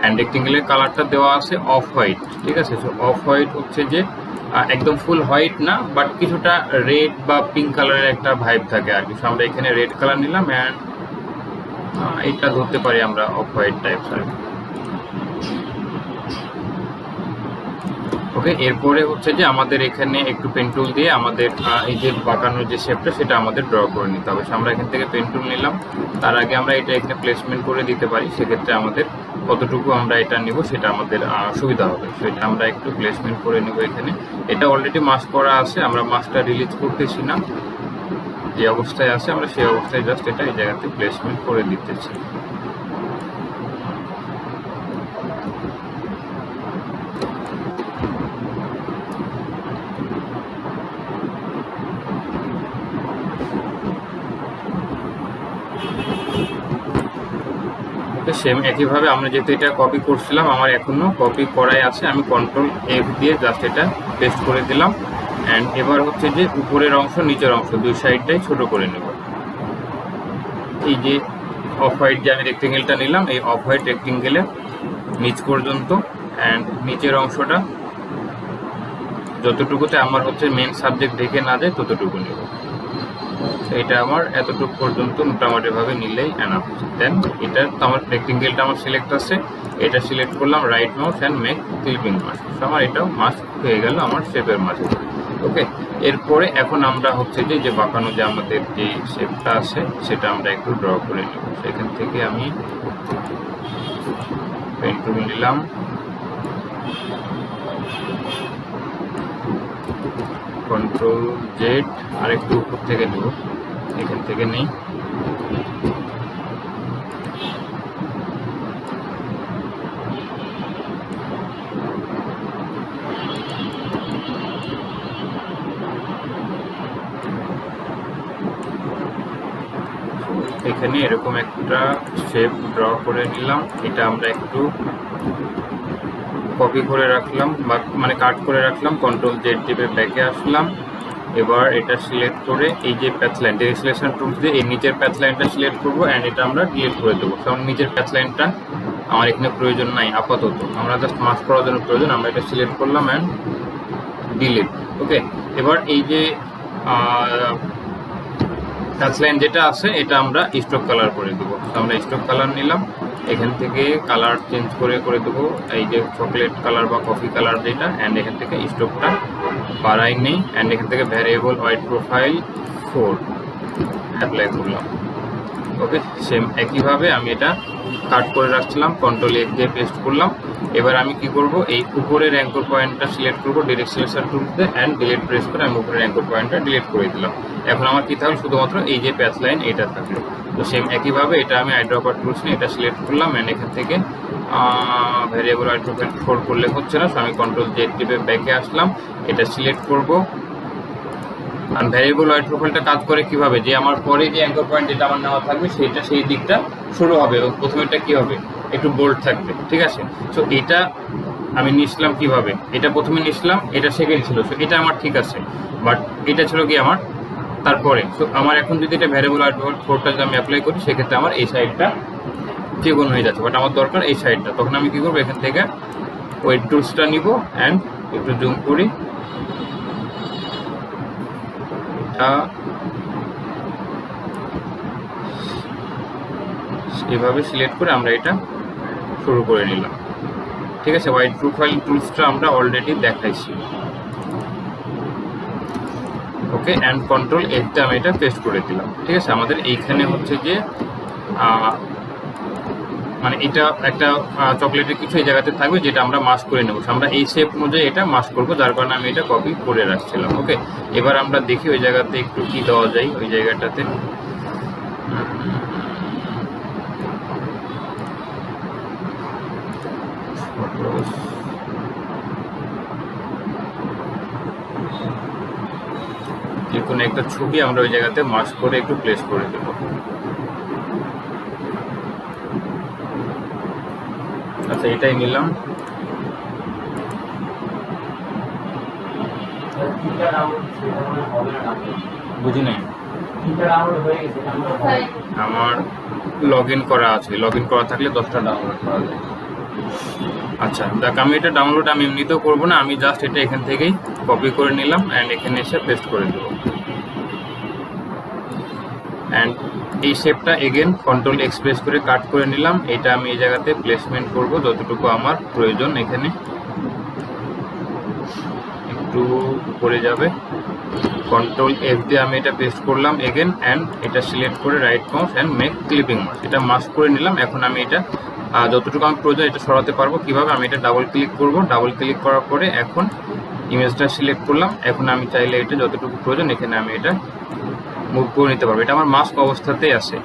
Speaker 1: অ্যান্ড রেক্টেঙ্গেলের কালারটা দেওয়া আছে অফ হোয়াইট, ঠিক আছে। সো অফ হোয়াইট হচ্ছে যে একদম ফুল হোয়াইট না, বাট কিছুটা রেড বা পিঙ্ক কালারের একটা ভাইব থাকে আর কি। সো আমরা এখানে রেড কালার নিলাম, অ্যান্ড এটা ধরতে পারি আমরা অফ হোয়াইট টাইপস আর কি। ওকে, এরপরে হচ্ছে যে আমাদের এখানে একটু পেন টুল দিয়ে আমাদের এই যে বাঁকানোর যে শেপটা সেটা আমাদের ড্র করে নিতে হবে। আমরা এখান থেকে পেন টুল নিলাম, তার আগে আমরা এটা এখানে প্লেসমেন্ট করে দিতে পারি, সেক্ষেত্রে আমাদের কতটুকু আমরা এটা নিব সেটা আমাদের সুবিধা হবে। সেটা আমরা একটু প্লেসমেন্ট করে নেব এখানে। এটা অলরেডি মাস্ক করা আছে, আমরা মাস্কটা রিলিজ করতেছি না, যে অবস্থায় আছে আমরা সেই অবস্থায় জাস্ট এটা এই জায়গাতে প্লেসমেন্ট করে দিতেছি। সেম একইভাবে আমরা যেহেতু এটা কপি করছিলাম, আমার এখনো কপি করাই আছে, আমি কন্ট্রোল এফ দিয়ে জাস্ট এটা পেস্ট করে দিলাম। অ্যান্ড এবার হচ্ছে যে উপরের অংশ নিচের অংশ দুই সাইডটাই ছোট করে নেব। এই যে অফ হোয়াইট যে আমি রেক্টেঙ্গেলটা নিলাম, এই অফ হোয়াইট রেক্টেঙ্গেলের নিচ পর্যন্ত, অ্যান্ড নিচের অংশটা যতটুকুতে আমার হচ্ছে মেন সাবজেক্ট ঢেকে না যায় ততটুকু নেব। এটা আমার এতটুকু পর্যন্ত মোটামুটিভাবে নিলেই এনাফ। দেন এটা তো আমার রেক্টেঙ্গেলটা আমার সিলেক্ট আছে, এটা সিলেক্ট করলাম, right mouse and make clipping mask. আমার এটাও মাস্ক হয়ে গেল আমার শেপের মাঝে। ওকে, এরপরে এখন আমরা হচ্ছে যে বাঁকানো যে আমাদের যে শেপটা আছে সেটা আমরা একটু ড্র করে নেব। সেখান থেকে আমি পেন টুল নিলাম, কন্ট্রোল জেড, আর একটু উপর থেকে নেব, এখান থেকে নেই। এখানে এরকম একটা শেপ ড্র করে নিলাম, এটা আমরা একটু কপি করে রাখলাম বা মানে কাট করে রাখলাম, কন্ট্রোল জেড টিপে ব্যাকে আসলাম, এবার এটা সিলেক্ট করে এই যে path line direct selection tools দিয়ে এই নিচের প্যাথ লাইনটা সিলেক্ট করবো অ্যান্ড এটা আমরা ডিলিট করে দেবো। কারণ নিচের প্যাথ লাইনটা আমার এখানে প্রয়োজন নাই আপাতত, আমরা জাস্ট মাস্ক করার জন্য প্রয়োজন। আমরা এটা সিলেক্ট করলাম অ্যান্ড ডিলিট। ওকে, এবার এই যে টাচ লাইন যেটা আছে এটা আমরা স্ট্রোক কালার করে দেবো। আমরা স্ট্রোক কালার নিলাম, এখান থেকে কালার চেঞ্জ করে দেবো এই যে চকলেট কালার বা কফি কালার যেটা, অ্যান্ড এখান থেকে স্ট্রোকটা বাড়াই নেই অ্যান্ড এখান থেকে ভ্যারিয়েবল হোয়াইট প্রোফাইল 4 অ্যাপ্লাই করলাম। ওকে, সেম একইভাবে আমি এটা কাট করে রাখছিলাম, কন্ট্রোল এক্স দিয়ে পেস্ট করলাম। এবার আমি কি করব, এই উপরের অ্যাঙ্কর পয়েন্টটা সিলেক্ট করব ডিরেক্ট সিলেকশন টুলসে অ্যান্ড ডিলিট প্রেস করে আমি উপরের অ্যাঙ্কর পয়েন্টটা ডিলিট করে দিলাম। এখন আমার কি থাকলো, শুধুমাত্র এই যে প্যাথ লাইন এটা থাকলো। তো সেম একইভাবে এটা আমি আইড্রপার টুলস নিয়ে এটা সিলেক্ট করলাম অ্যান্ড এখান থেকে ভ্যারিয়েবল হোয়াইট প্রোফাইল 4 করলে হচ্ছে না, তো আমি কন্ট্রোল জেড টিপে ব্যাকে আসলাম, এটা সিলেক্ট করব। আর ভ্যারিয়েবল হোয়াইট প্রোফাইলটা কাজ করে কিভাবে, যে আমার পরে যে অ্যাঙ্কর পয়েন্ট যেটা আমার নেওয়া থাকবে সেটা সেই দিকটা শুরু হবে এবং প্রথমেটা কি হবে, একটু বোল্ড থাকবে, ঠিক আছে। সো এটা আমি নিয়েছিলাম কিভাবে, এটা প্রথমে নিয়েছিলাম, এটা সেকেন্ড ছিল, সো এটা আমার ঠিক আছে, বাট এটা ছিল কি আমার তারপরে। সো আমার এখন যদি এটা ভ্যারিয়েবল হোয়াইট প্রোফাইল 4টা যদি আমি অ্যাপ্লাই করি সেক্ষেত্রে আমার এই সাইডটা চিকন হয়ে যাচ্ছে, বাট আমার দরকার এই সাইডটা। তখন আমি কি করবো, এখান থেকে ওয়েট টুলসটা নিব অ্যান্ড একটু জুম করি, এভাবে সিলেক্ট করে আমরা এটা শুরু করে নিলাম, ঠিক আছে। হোয়াইট প্রোফাইল টুলসটা আমরা অলরেডি দেখাইছি। ওকে, অ্যান্ড কন্ট্রোল এফতে আমি এটা পেস্ট করে দিলাম, ঠিক আছে। আমাদের এইখানে হচ্ছে যে মানে এটা একটা চকলেটের কিছু এই জায়গাতে থাকবে যেটা আমরা মাস্ক করে নেবো, আমরা এই শেপ অনুযায়ী এটা মাস্ক করবো, যার কারণে আমি এটা কপি করে রাখছিলাম। ওকে, এবার আমরা দেখি ওই জায়গাতে একটু কি দেওয়া যায়, ওই জায়গাটাতে যে কোনো একটা ছবি আমরা ওই জায়গাতে মাস্ক করে একটু প্লেস করে দেব। আচ্ছা, এটাই নিলাম। বুঝি নাই, আমার লগ ইন করা আছে, লগ ইন করা থাকলে 10টা ডাউনলোড করা যায়। আচ্ছা দেখ, আমি এটা ডাউনলোড আমি এমনিতেও করবো না, আমি জাস্ট এটা এখান থেকেই কপি করে নিলাম অ্যান্ড এখানে এসে পেস্ট করে দেবো। অ্যান্ড এই শেপটা এগেন কন্ট্রোল এক্স প্রেস করে কাট করে নিলাম, এটা আমি এই জায়গাতে প্লেসমেন্ট করব যতটুকু আমার প্রয়োজন, এখানে একটু উপরে যাবে। কন্ট্রোল এফ দিয়ে আমি এটা পেস্ট করলাম এগেন অ্যান্ড এটা সিলেক্ট করে right mouse and make clipping mask, এটা মাস্ক করে নিলাম। এখন আমি এটা যতটুকু আমি প্রয়োজন এটা সরাতে পারবো কিভাবে, আমি এটা ডাবল ক্লিক করব, ডাবল ক্লিক করার পরে এখন ইমেজটা সিলেক্ট করলাম। এখন আমি চাইলে এটা যতটুকু প্রয়োজন এখানে আমি এটা মুভ করে নিতে পারবো, এটা আমার মাস্ক অবস্থাতেই আছে,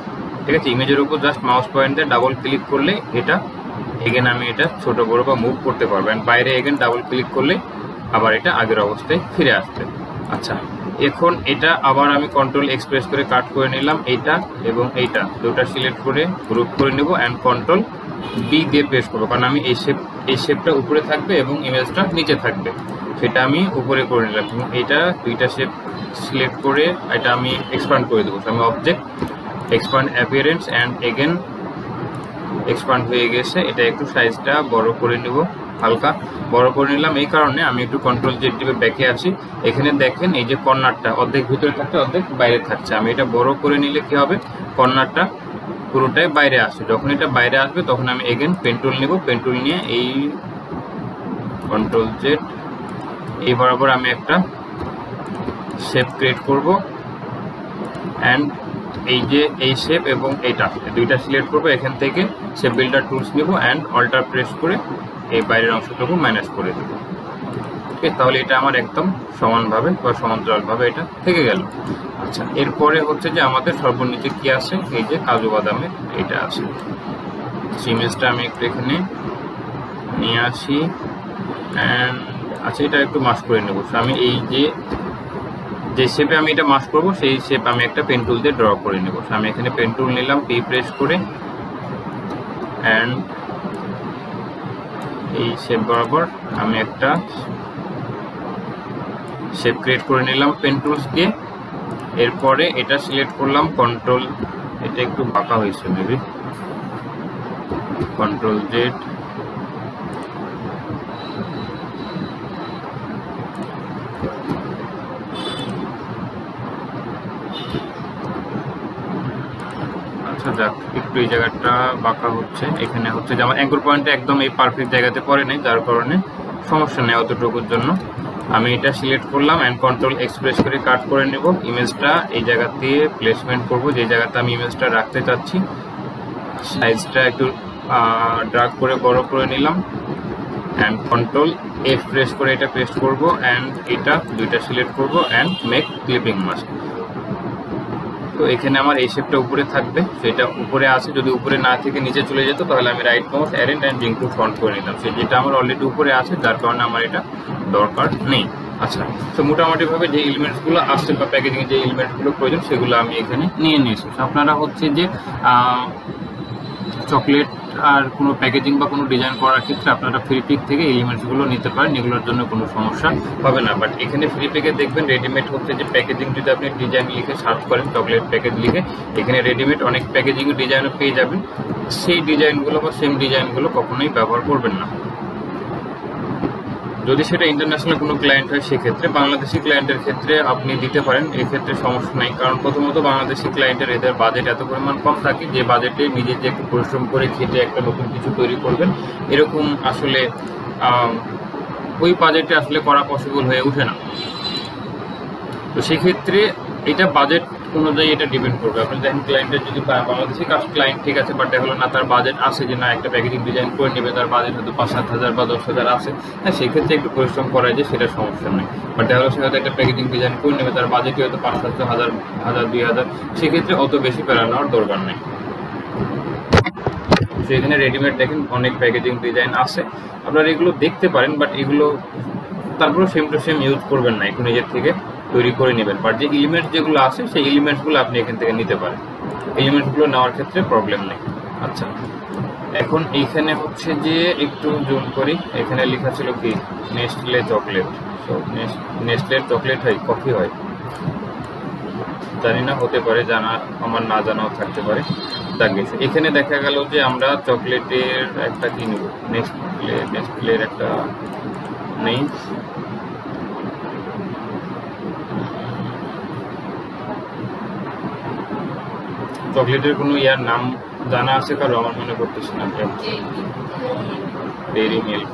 Speaker 1: ঠিক আছে। ইমেজের উপর জাস্ট মাউস পয়েন্ট দিয়ে ডাবল ক্লিক করলে এটা এগেন আমি এটা ছোট বড় বা মুভ করতে পারবো, অ্যান্ড বাইরে এগেন ডাবল ক্লিক করলে আবার এটা আগের অবস্থায় ফিরে আসবে। আচ্ছা, এখন এটা আবার আমি কন্ট্রোল এক্সপ্রেস করে কাট করে নিলাম, এইটা এবং এইটা দুটো সিলেক্ট করে গ্রুপ করে নেব অ্যান্ড কন্ট্রোল বি দিয়ে পেস্ট করবো, কারণ আমি এই শেপটা উপরে থাকবে এবং ইমেজটা নিচে থাকবে, সেটা আমি উপরে করে নিলাম। এবং এইটা দুইটা শেপ সিলেক্ট করে এটা আমি এক্সপ্যান্ড করে দেবো, আমি object expand appearance and again expand হয়ে গেছে। এটা একটু সাইজটা বড় করে নেব, হালকা বড় করে নিলাম। এই কারণে আমি একটু কন্ট্রোল জেড টিপে ব্যাকে আছি, এখানে দেখেন এই যে কর্নারটা অর্ধেক ভিতরে থাকছে অর্ধেক বাইরে থাকছে, আমি এটা বড় করে নিলে কি হবে, কর্নারটা পুরোটাই বাইরে আসবে। যখন এটা বাইরে আসবে তখন আমি এগেন পেন টুল নেব, পেন টুল নিয়ে এই কন্ট্রোল জেড এই বরাবর আমি একটা শেপ ক্রিয়েট করব অ্যান্ড এই যে এই শেপ এবং এইটা দুইটা সিলেক্ট করবো, এখান থেকে শেপ বিল্ডার টুলস নেব অ্যান্ড অল্টার প্রেস করে এই বাইরের অংশটুকু মাইনাস করে দেবো, ঠিক আছে। তাহলে এটা আমার একদম সমানভাবে বা সমান্তরালভাবে এটা থেকে গেল। আচ্ছা, এরপরে হচ্ছে যে আমাদের সর্বনিচে কি আছে, এই যে কাজু বাদামের এটা আছে। ইমেজটা আমি একটু এখানে নিয়ে আসি অ্যান্ড আচ্ছা এটা একটু মাস্ক করে নেব। আমি এই যে শেপে আমি এটা মাস্ক করবো সেই শেপ আমি একটা পেন টুল দিয়ে ড্র করে নেব। আমি এখানে পেন টুল নিলাম, পি প্রেস করে অ্যান্ড এই শেপ বরাবর আমি একটা শেপ ক্রিয়েট করে নিলাম পেন টুলস দিয়ে। এরপরে এটা সিলেক্ট করলাম কন্ট্রোল, এটা একটু বাঁকা হয়েছে মেবি, কন্ট্রোল জেড, আচ্ছা যাক, একটু এই জায়গাটা বাঁকা হচ্ছে। এখানে হচ্ছে যে আমার অ্যাঙ্কর পয়েন্টটা একদম এই পারফেক্ট জায়গাতে পড়ে নেই, যার কারণে সমস্যা নেই অতটুকুর জন্য। আমি এটা সিলেক্ট করলাম অ্যান্ড কন্ট্রোল এক্সপ্রেস করে কাট করে নেব। ইমেজটা এই জায়গা দিয়ে প্লেসমেন্ট করব, যে জায়গাতে আমি ইমেজটা রাখতে চাচ্ছি। সাইজটা একটু ড্রাগ করে বড় করে নিলাম অ্যান্ড কন্ট্রোল এফ প্রেস করে এটা পেস্ট করব অ্যান্ড এটা দুইটা সিলেক্ট করব অ্যান্ড মেক ক্লিপিং মাস্ক। তো এখানে আমার এই শেপটা উপরে থাকবে, সেটা উপরে আছে। যদি উপরে না থেকে নিচে চলে যেত তাহলে আমি right mouse arrange and bring to front করে নিতাম। সে যেটা আমার অলরেডি উপরে আছে, যার কারণে আমার এটা দরকার নেই। আচ্ছা, তো মোটামুটিভাবে যে এলিমেন্টসগুলো আসছে বা প্যাকেজিংয়ে যে এলিমেন্টসগুলো প্রয়োজন সেগুলো আমি এখানে নিয়ে নিয়েছি। আপনারা হচ্ছে যে চকলেট আর কোনো প্যাকেজিং বা কোনো ডিজাইন করার ক্ষেত্রে আপনারা ফ্রি পিক থেকে এলিমেন্টসগুলো নিতে পারেন, এগুলোর জন্য কোনো সমস্যা হবে না। বাট এখানে ফ্রি পিকে দেখবেন রেডিমেড হচ্ছে যে প্যাকেজিং, যদি আপনি ডিজাইন লিখে সার্চ করেন চকলেট প্যাকেজ লিখে, এখানে রেডিমেড অনেক প্যাকেজিং ডিজাইনও পেয়ে যাবেন। সেই ডিজাইনগুলো বা সেম ডিজাইনগুলো কখনোই ব্যবহার করবেন না। যদি সেটা ইন্টারন্যাশনাল কোনো ক্লায়েন্ট হয় সেক্ষেত্রে, বাংলাদেশি ক্লায়েন্টের ক্ষেত্রে আপনি দিতে পারেন, এক্ষেত্রে সমস্যা নাই। কারণ প্রথমত বাংলাদেশি ক্লায়েন্টের এদের বাজেট এত পরিমাণ কম থাকে যে বাজেটে নিজে যে একটু পরিশ্রম করে খেটে একটা নতুন কিছু তৈরি করবেন, এরকম আসলে ওই বাজেটে আসলে করা পসিবল হয়ে ওঠে না। তো সেক্ষেত্রে এটা বাজেট অনুযায়ী এটা ডিপেন্ড করবে। আপনি দেখেন ক্লায়েন্টের যদি বাংলাদেশি কাস্ট ক্লায়েন্ট ঠিক আছে, বাট হলো না তার বাজেট আছে যে না একটা প্যাকেজিং ডিজাইন করে নেবে, তার বাজেট হয়তো 5-7 হাজার বা 10 হাজার আছে, হ্যাঁ সেক্ষেত্রে একটু পরিশ্রম করা যায়, সেটা সমস্যা নেই। বাট হলো সে হয়তো একটা প্যাকেজিং ডিজাইন করে নেবে, তার বাজেটই হয়তো 5-7 হাজার, 1000-2000, সেক্ষেত্রে অত বেশি প্যারা নেওয়ার দরকার নেই। সেখানে রেডিমেড দেখেন অনেক প্যাকেজিং ডিজাইন আছে, আপনারা এগুলো দেখতে পারেন, বাট এগুলো তারপরে সেম টু সেম ইউজ করবেন না, একটু নিজের থেকে তৈরি করে নেবেন। বাট যে এলিমেন্টস যেগুলো আছে সেই এলিমেন্টসগুলো আপনি এখান থেকে নিতে পারেন, এলিমেন্টসগুলো নেওয়ার ক্ষেত্রে প্রবলেম নেই। আচ্ছা, এখন এইখানে হচ্ছে যে একটু জুম করি, এখানে লেখা ছিল কি নেস্টলে চকলেট। তো নেস্টলের চকলেট হয়, কফি হয় জানি না, হতে পারে, জানা আমার না জানাও থাকতে পারে। এখানে দেখা গেল যে আমরা চকলেটের একটা কি নেব, নেস্টলের একটা নেই, চকলেটের কোনো ইয়ার নাম জানা আছে কারো? আমার মনে করতেছি না। ডেইরি মিল্ক,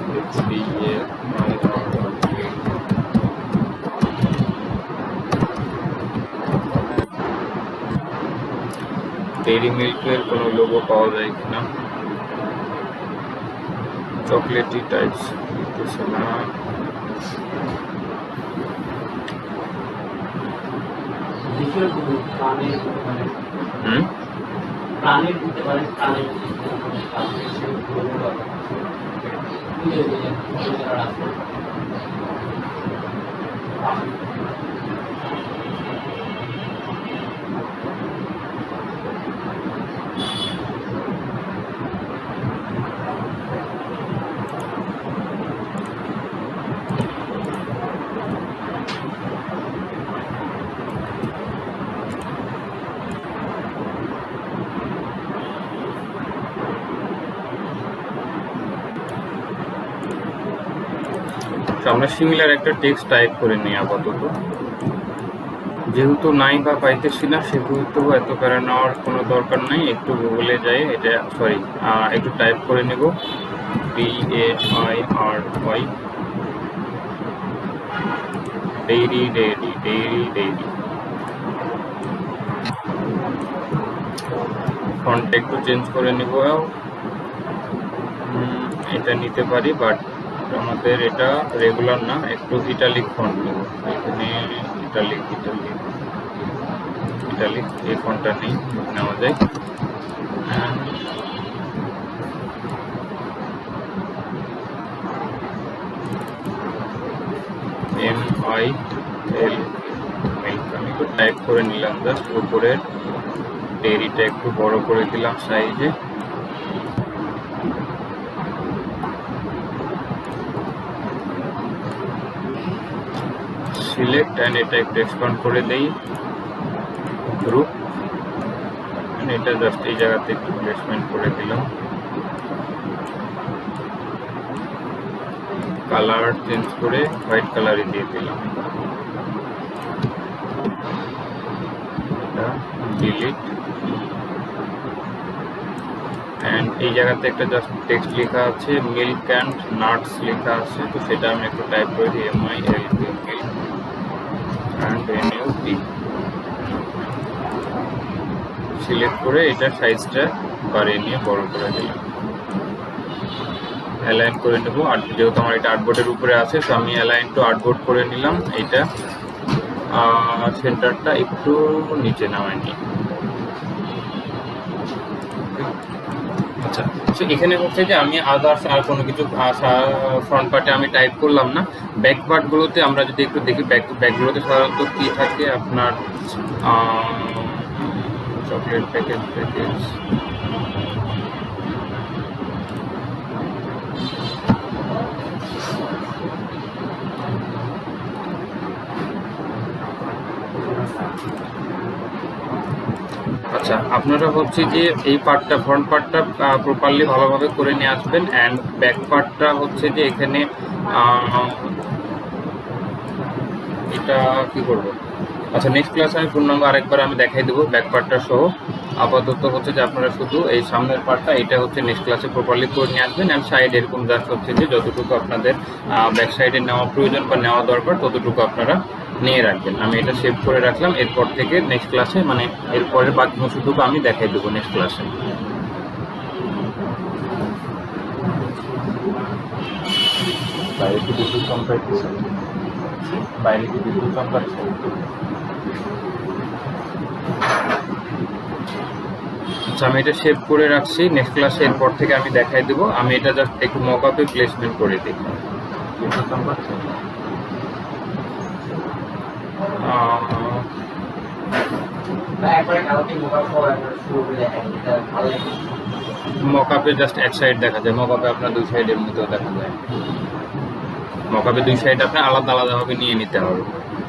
Speaker 1: ডেইরি মিল্কের কোনো লোগো পাওয়া যায় কিনা? চকলেটি টাইপস দিতেছে না।
Speaker 2: প্রাণীর দিতে পারেন, প্রাণীর
Speaker 1: আমরা সিমিলার একটা টেক্সট টাইপ করে নিই আপাতত, যেহেতু নাই বা পাইতেছি না সেহেতু এত প্যারা নেওয়ার কোনো দরকার নেই। একটু গুগলে যাই, এটা সরি একটু টাইপ করে নেব, DAIRY, dairy dairy dairy dairy. ফন্টটা একটু চেঞ্জ করে নেব, এটা নিতে পারি, বাট আমাদের এটা রেগুলার না, একটু ইটালিক ফন্ট নেব। এখানে ইটালিক এই ফন্টটা নেওয়া যায়। MIL, আমি একটু টাইপ করে নিলাম, জাস্ট উপরের ডেইরিটা একটু বড় করে দিলাম সাইজে। সিলেক্ট অ্যান্ড এটা একটু এক্সপান্ড করে দেই গ্রুপ, এটা জাস্ট এই জায়গাতে একটু প্লেসমেন্ট করে দিলাম। কালার চেঞ্জ করে হোয়াইট কালারই দিয়ে দিলাম। এটা ডিলিট অ্যান্ড এই জায়গাতে একটা জাস্ট টেক্সট লেখা আছে, মিল্ক অ্যান্ড নাটস লেখা আছে, তো সেটা আমি একটু টাইপ করে দিই MILK milk and NUT। Select করে এটা সাইজটা বাড়িয়ে নিয়ে বড় করে দিলাম। অ্যালাইন করে নেব, আর যেহেতু আমার এটা আর্টবোর্ডের উপরে আছে তো আমি অ্যালাইন টু আর্টবোর্ড করে নিলাম। এইটা সেন্টারটা একটু নিচে নামাই নিই। আচ্ছা, তো এখানে হচ্ছে যে আমি আদার্স আর কোনো কিছু ফ্রন্ট পার্টে আমি টাইপ করলাম না। ব্যাক পার্টগুলোতে আমরা যদি একটু দেখি, ব্যাকগুলোতে সাধারণত কী থাকে আপনার চকলেট প্যাকেজ আচ্ছা, আপনারা হচ্ছে যে এই পার্টটা ফ্রন্ট পার্টটা প্রপারলি ভালোভাবে করে নিয়ে আসবেন অ্যান্ড ব্যাক পার্টটা হচ্ছে যে এখানে এটা কি করব। আচ্ছা, নেক্সট ক্লাসে আমি পূর্ণাঙ্গ আরেকবার আমি দেখাই দেবো ব্যাক পার্টটা সহ। আপাতত হচ্ছে যে আপনারা শুধু এই সামনের পার্টটা এটা হচ্ছে নেক্সট ক্লাসে প্রপারলি করে নিয়ে আসবেন অ্যান্ড সাইড এরকম জাস্ট হচ্ছে যে যতটুকু আপনাদের ব্যাক সাইডে নেওয়া প্রয়োজন বা নেওয়া দরকার ততটুকু আপনারা নিয়ে রাখবেন। আমি এটা সেভ করে রাখলাম, এরপর থেকে নেক্সট ক্লাসে মানে এরপরের বাকি অংশটুকু আমি দেখাই দেবো নেক্সট ক্লাসে। বাইরে কি বিদ্যুৎ চমকাচ্ছে? বাইরে কি বিদ্যুৎ চমকাচ্ছে? আচ্ছা, আমি এটা সেভ করে রাখছি, নেক্সট ক্লাসে এরপর থেকে আমি দেখাই দেবো। আমি এটা জাস্ট একটু মকআপে প্লেসমেন্ট করে দিই। বিদ্যুৎ চমকাচ্ছে? মকআপে জাস্ট এক সাইড দেখা যায়, মকআপে আপনার দুই সাইডের মধ্যেও দেখা যায়। মকআপে দুই সাইড আপনার আলাদা আলাদাভাবে নিয়ে নিতে হবে।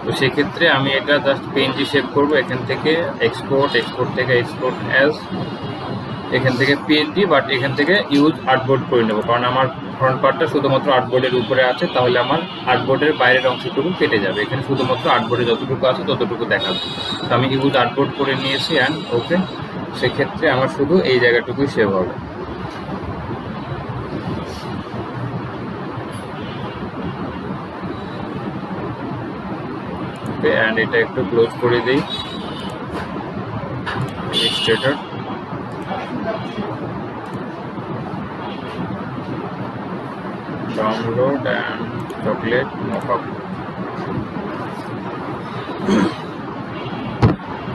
Speaker 1: তো সেক্ষেত্রে আমি এটা জাস্ট পেনজি সেভ করবো, এখান থেকে এক্সপোর্ট থেকে এক্সপোর্ট অ্যাজ, এখান থেকে PNG, বাট এখান থেকে ইউজ আর্টবোর্ড করে নেবো, কারণ আমার ফ্রন্ট পার্টটা শুধুমাত্র আর্টবোর্ডের উপরে আছে, তাহলে আমার আর্টবোর্ডের বাইরের অংশটুকু কেটে যাবে। এখানে শুধুমাত্র আর্টবোর্ডে যতটুকু আছে ততটুকু দেখাবে। তো আমি ইউজ আর্টবোর্ড করে নিয়েছি অ্যান্ড ওকে। সেক্ষেত্রে আমার শুধু এই জায়গাটুকুই সেভ হবে। ওকে, অ্যান্ড এটা একটু ক্লোজ করে দিই। Illustrator download and chocolate mockup.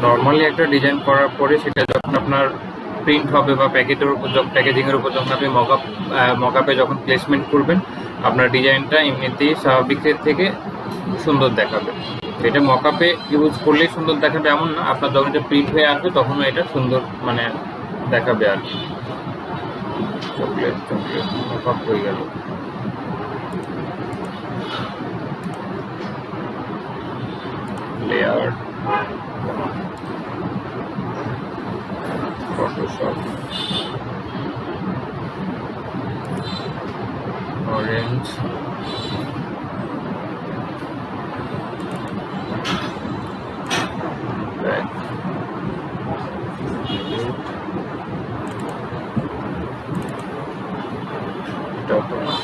Speaker 1: Normally একটা ডিজাইন করার পরে সেটা যখন আপনার প্রিন্ট হবে বা প্যাকেজিংয়ের উপর যখন আপনি মকআপে যখন প্লেসমেন্ট করবেন, আপনার ডিজাইনটা এমনিতেই স্বাভাবিকের থেকে সুন্দর দেখাবে। এটা মকআপে ইউজ করলেই সুন্দর দেখাবে এমন না, আপনার যখন এটা প্রিন্ট হয়ে আসবে তখনও এটা সুন্দর মানে দেখাবে আর কি। চকলেট মকআপ হয়ে গেল। Layer, Photoshop, orange, red, blue, top.